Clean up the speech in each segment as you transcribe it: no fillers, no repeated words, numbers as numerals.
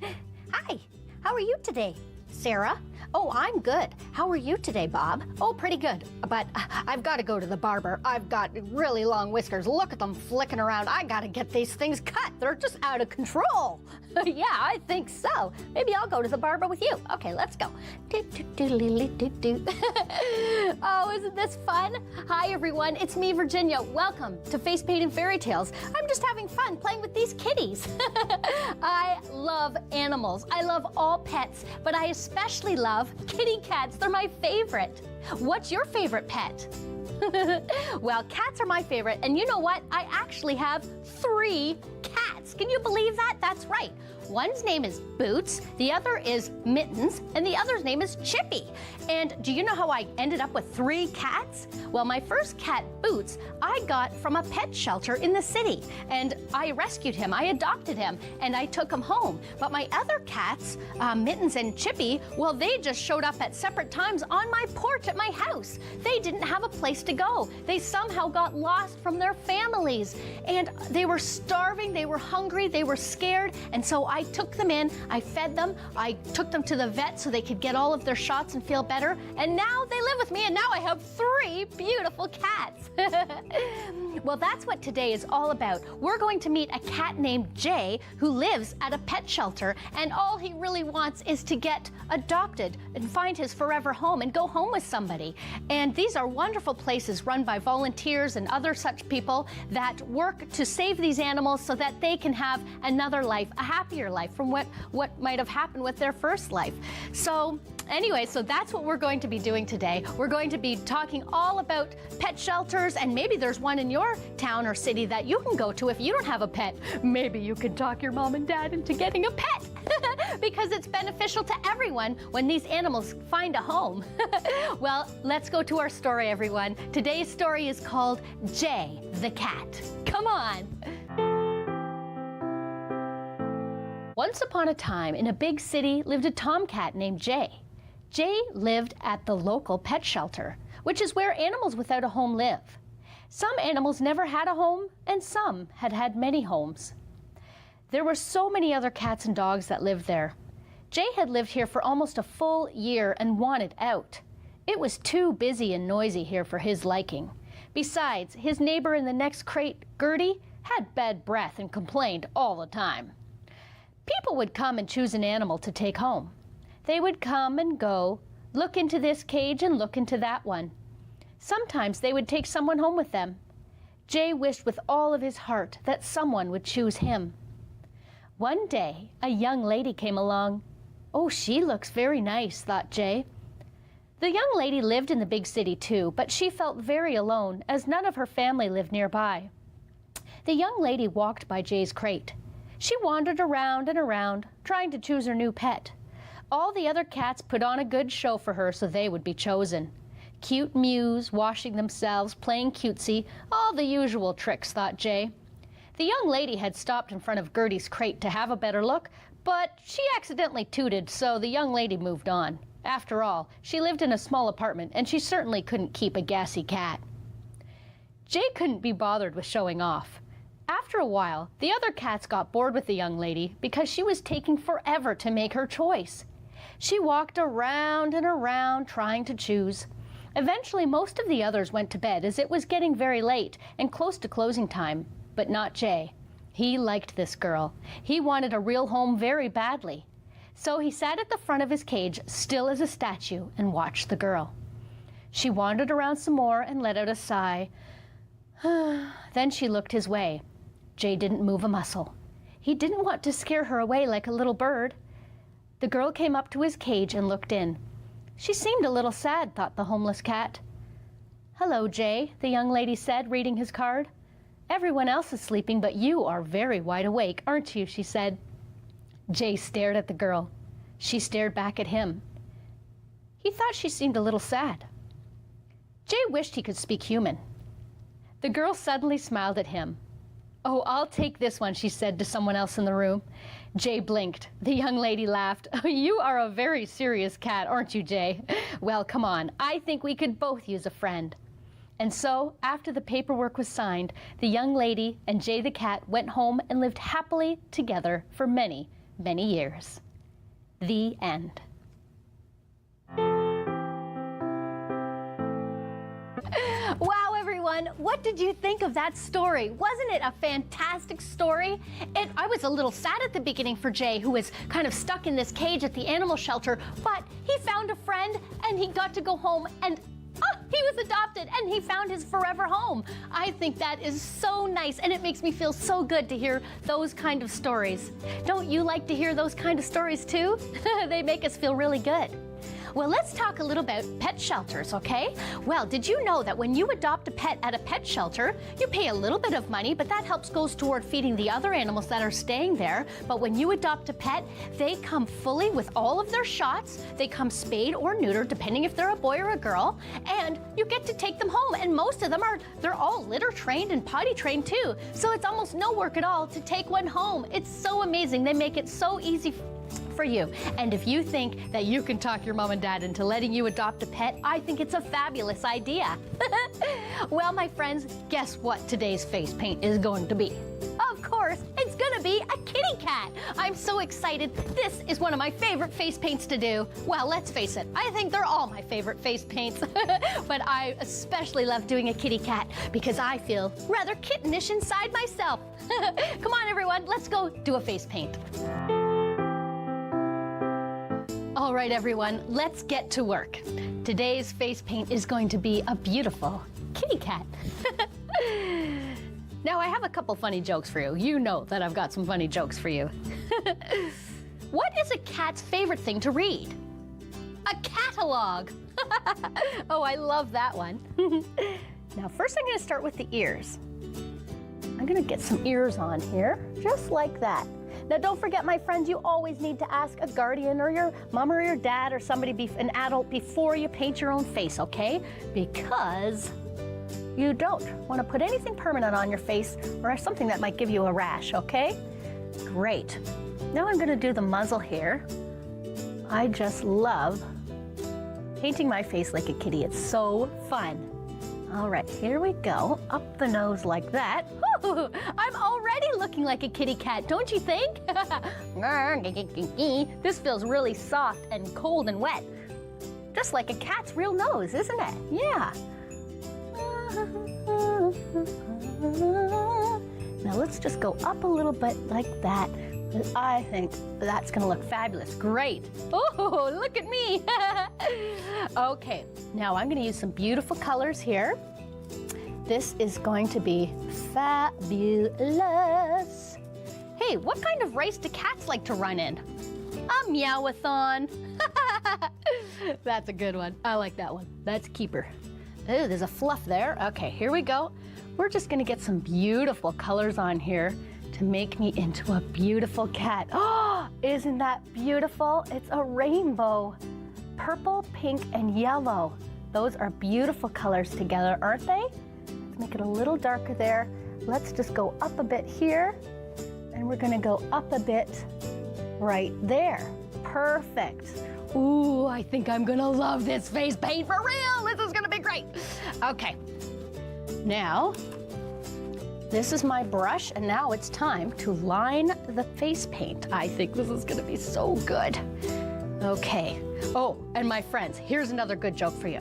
Hi, how are you today, Sarah? Oh, I'm good. How are you today, Bob? Oh, pretty good. But I've got to go to the barber. I've got really long whiskers. Look at them flicking around. I got to get these things cut. They're just out of control. Yeah, I think so. Maybe I'll go to the barber with you. Okay, let's go. Oh, isn't this fun? Hi, everyone. It's me, Virginia. Welcome to Facepaint and Fairytales. I'm just having fun playing with these kitties. I love animals. I love all pets, but I especially love kitty cats. They're my favorite. What's your favorite pet? Well, cats are my favorite, and you know what? I actually have 3 cats. Can you believe that? That's right. One's name is Boots, the other is Mittens, and the other's name is Chippy. And do you know how I ended up with 3 cats? Well, my first cat, Boots, I got from a pet shelter in the city, and I rescued him, I adopted him, and I took him home. But my other cats, Mittens and Chippy, well, they just showed up at separate times on my porch at my house. They didn't have a place to go. They somehow got lost from their families, and they were starving, they were hungry, they were scared, and so I took them in, I fed them, I took them to the vet so they could get all of their shots and feel better, and now they live with me, and now I have 3 beautiful cats. Well, that's what today is all about. We're going to meet a cat named Jay who lives at a pet shelter, and all he really wants is to get adopted and find his forever home and go home with somebody. And these are wonderful places run by volunteers and other such people that work to save these animals so that they can have another life, a happier life from what might have happened with their first life. So anyway, so that's what we're going to be doing today. We're going to be talking all about pet shelters, and maybe there's one in your town or city that you can go to if you don't have a pet. Maybe you could talk your mom and dad into getting a pet because it's beneficial to everyone when these animals find a home. Well, let's go to our story, everyone. Today's story is called Jay the Cat. Come on. Once upon a time, in a big city, lived a tomcat named Jay. Jay lived at the local pet shelter, which is where animals without a home live. Some animals never had a home, and some had had many homes. There were so many other cats and dogs that lived there. Jay had lived here for almost a full year and wanted out. It was too busy and noisy here for his liking. Besides, his neighbor in the next crate, Gertie, had bad breath and complained all the time. People would come and choose an animal to take home. They would come and go, look into this cage and look into that one. Sometimes they would take someone home with them. Jay wished with all of his heart that someone would choose him. One day, a young lady came along. Oh, she looks very nice, thought Jay. The young lady lived in the big city too, but she felt very alone as none of her family lived nearby. The young lady walked by Jay's crate. She wandered around and around, trying to choose her new pet. All the other cats put on a good show for her so they would be chosen. Cute mews, washing themselves, playing cutesy, all the usual tricks, thought Jay. The young lady had stopped in front of Gertie's crate to have a better look, but she accidentally tooted, so the young lady moved on. After all, she lived in a small apartment, and she certainly couldn't keep a gassy cat. Jay couldn't be bothered with showing off. After a while, the other cats got bored with the young lady because she was taking forever to make her choice. She walked around and around trying to choose. Eventually, most of the others went to bed as it was getting very late and close to closing time, but not Jay. He liked this girl. He wanted a real home very badly. So he sat at the front of his cage, still as a statue, and watched the girl. She wandered around some more and let out a sigh. Then she looked his way. Jay didn't move a muscle. He didn't want to scare her away like a little bird. The girl came up to his cage and looked in. She seemed a little sad, thought the homeless cat. Hello, Jay, the young lady said, reading his card. Everyone else is sleeping, but you are very wide awake, aren't you? She said. Jay stared at the girl. She stared back at him. He thought she seemed a little sad. Jay wished he could speak human. The girl suddenly smiled at him. Oh, I'll take this one, she said to someone else in the room. Jay blinked. The young lady laughed. Oh, you are a very serious cat, aren't you, Jay? Well, come on. I think we could both use a friend. And so, after the paperwork was signed, the young lady and Jay the cat went home and lived happily together for many, many years. The end. Wow, everyone, what did you think of that story? Wasn't it a fantastic story? I was a little sad at the beginning for Jay, who was kind of stuck in this cage at the animal shelter, but he found a friend and he got to go home and he was adopted and he found his forever home. I think that is so nice, and it makes me feel so good to hear those kind of stories. Don't you like to hear those kind of stories too? They make us feel really good. Well, let's talk a little about pet shelters, okay? Well, did you know that when you adopt a pet at a pet shelter, you pay a little bit of money, but that goes toward feeding the other animals that are staying there. But when you adopt a pet, they come fully with all of their shots. They come spayed or neutered, depending if they're a boy or a girl, and you get to take them home. And most of them they're all litter trained and potty trained too. So it's almost no work at all to take one home. It's so amazing. They make it so easy for you. And if you think that you can talk your mom and dad into letting you adopt a pet, I think it's a fabulous idea. Well, my friends, guess what today's face paint is going to be? Of course, it's gonna be a kitty cat. I'm so excited. This is one of my favorite face paints to do. Well, let's face it, I think they're all my favorite face paints. But I especially love doing a kitty cat because I feel rather kittenish inside myself. Come on, everyone, let's go do a face paint. All right, everyone, let's get to work. Today's face paint is going to be a beautiful kitty cat. Now, I have a couple funny jokes for you. You know that I've got some funny jokes for you. What is a cat's favorite thing to read? A catalog. Oh, I love that one. Now, first I'm going to start with the ears. I'm going to get some ears on here, just like that. Now, don't forget, my friends, you always need to ask a guardian or your mom or your dad or somebody, an adult, before you paint your own face, okay? Because you don't want to put anything permanent on your face or something that might give you a rash, okay? Great. Now I'm going to do the muzzle here. I just love painting my face like a kitty. It's so fun. All right, here we go. Up the nose like that. Woo! I'm already looking like a kitty cat, don't you think? This feels really soft and cold and wet. Just like a cat's real nose, isn't it? Yeah. Now let's just go up a little bit like that. I think that's gonna look fabulous. Great. Oh, look at me. Okay, now I'm gonna use some beautiful colors here. This is going to be fabulous. Hey, what kind of race do cats like to run in? A meowathon. That's a good one. I like that one. That's a keeper. Oh, there's a fluff there. Okay, here we go. We're just gonna get some beautiful colors on here to make me into a beautiful cat. Oh, isn't that beautiful? It's a rainbow. Purple, pink, and yellow. Those are beautiful colors together, aren't they? Let's make it a little darker there. Let's just go up a bit here, and we're gonna go up a bit right there. Perfect. Ooh, I think I'm gonna love this face paint for real. This is gonna be great. Okay, now, this is my brush, and now it's time to line the face paint. I think this is gonna be so good. Okay. Oh, and my friends, here's another good joke for you.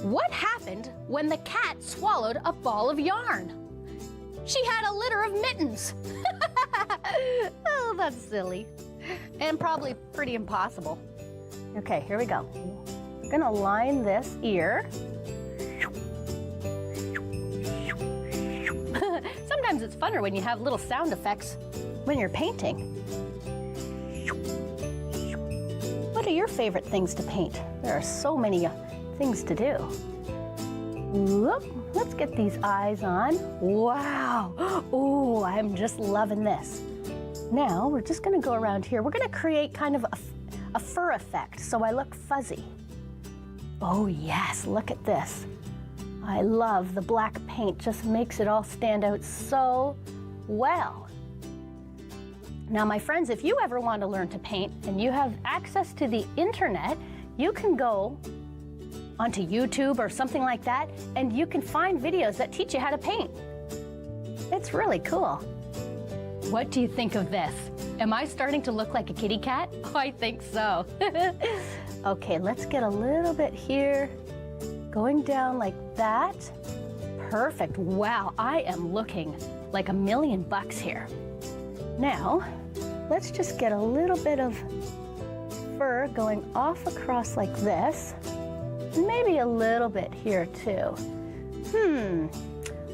What happened when the cat swallowed a ball of yarn? She had a litter of mittens. Oh, that's silly. And probably pretty impossible. Okay, here we go. I'm gonna line this ear. Sometimes it's funner when you have little sound effects when you're painting. What are your favorite things to paint? There are so many things to do. Whoop. Let's get these eyes on. Wow. Oh, I'm just loving this. Now we're just gonna go around here. We're gonna create kind of a fur effect so I look fuzzy. Oh yes, look at this. I love the black paint, just makes it all stand out so well. Now my friends, if you ever want to learn to paint and you have access to the internet, you can go onto YouTube or something like that, and you can find videos that teach you how to paint. It's really cool. What do you think of this? Am I starting to look like a kitty cat? Oh, I think so. Okay, let's get a little bit here, going down like that. Perfect. Wow, I am looking like $1,000,000 here. Now, let's just get a little bit of fur going off across like this. Maybe a little bit here too.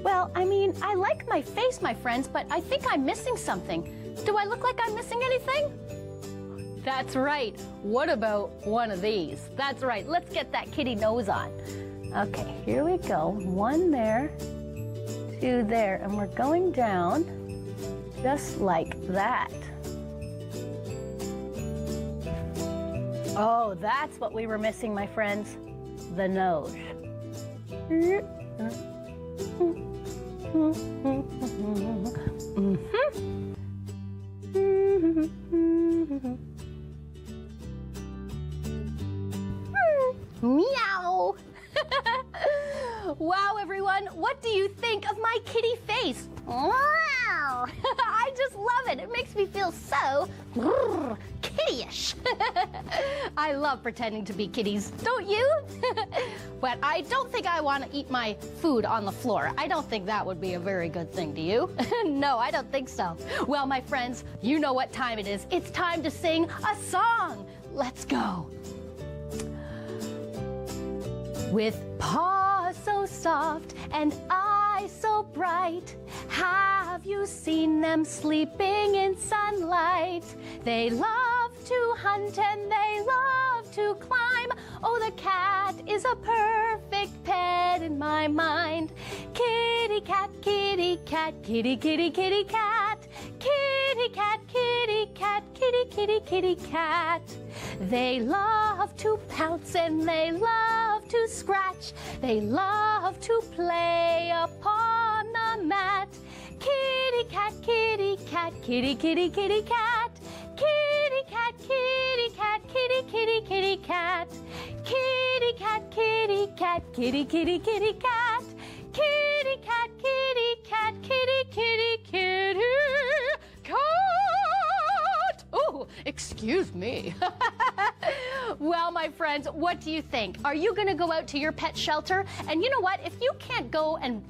Well, I mean, I like my face, my friends, but I think I'm missing something. Do I look like I'm missing anything? That's right. What about one of these? That's right. Let's get that kitty nose on. Okay, here we go. One there, two there, and we're going down just like that. Oh, that's what we were missing, my friends. The nose. Meow. Wow, everyone, what do you think of my kitty face? Wow. I just love it. It makes me feel so kittyish. I love pretending to be kitties, don't you? But I don't think I want to eat my food on the floor. I don't think that would be a very good thing, do you? No, I don't think so. Well, my friends, you know what time it is. It's time to sing a song. Let's go. With paws so soft and eyes so bright, have you seen them sleeping in sunlight? They love to hunt and they love to climb. Oh, the cat is a perfect pet in my mind. Kitty cat, kitty cat, kitty, kitty, kitty cat. Kitty cat, kitty cat, kitty, kitty, kitty cat. They love to pounce and they love to scratch. They love to play upon the mat. Kitty cat, kitty cat, kitty, kitty, kitty cat. Kitty cat, kitty cat, kitty, kitty, kitty cat. Kitty cat, kitty cat, kitty, kitty, kitty cat. Kitty cat, kitty cat, kitty, kitty, kitty cat. Oh, excuse me. Well, my friends, what do you think? Are you going to go out to your pet shelter? And you know what? If you can't go and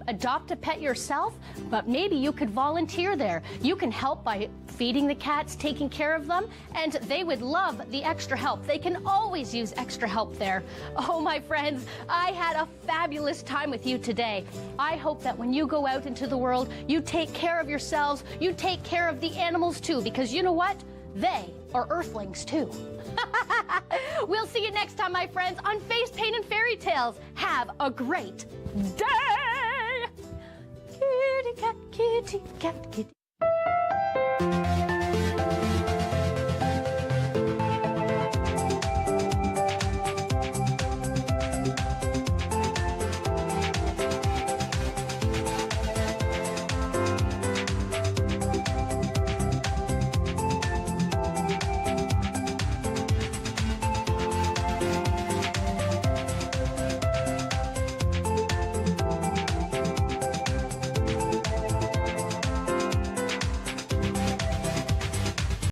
adopt a pet yourself, but maybe you could volunteer there. You can help by feeding the cats, taking care of them, and they would love the extra help. They can always use extra help there. Oh, my friends, I had a fabulous time with you today. I hope that when you go out into the world, you take care of yourselves, you take care of the animals too, because you know what? They are earthlings too. We'll see you next time, my friends, on Facepaint and Fairy Tales. Have a great day! Kitty cat, kitty cat, kitty.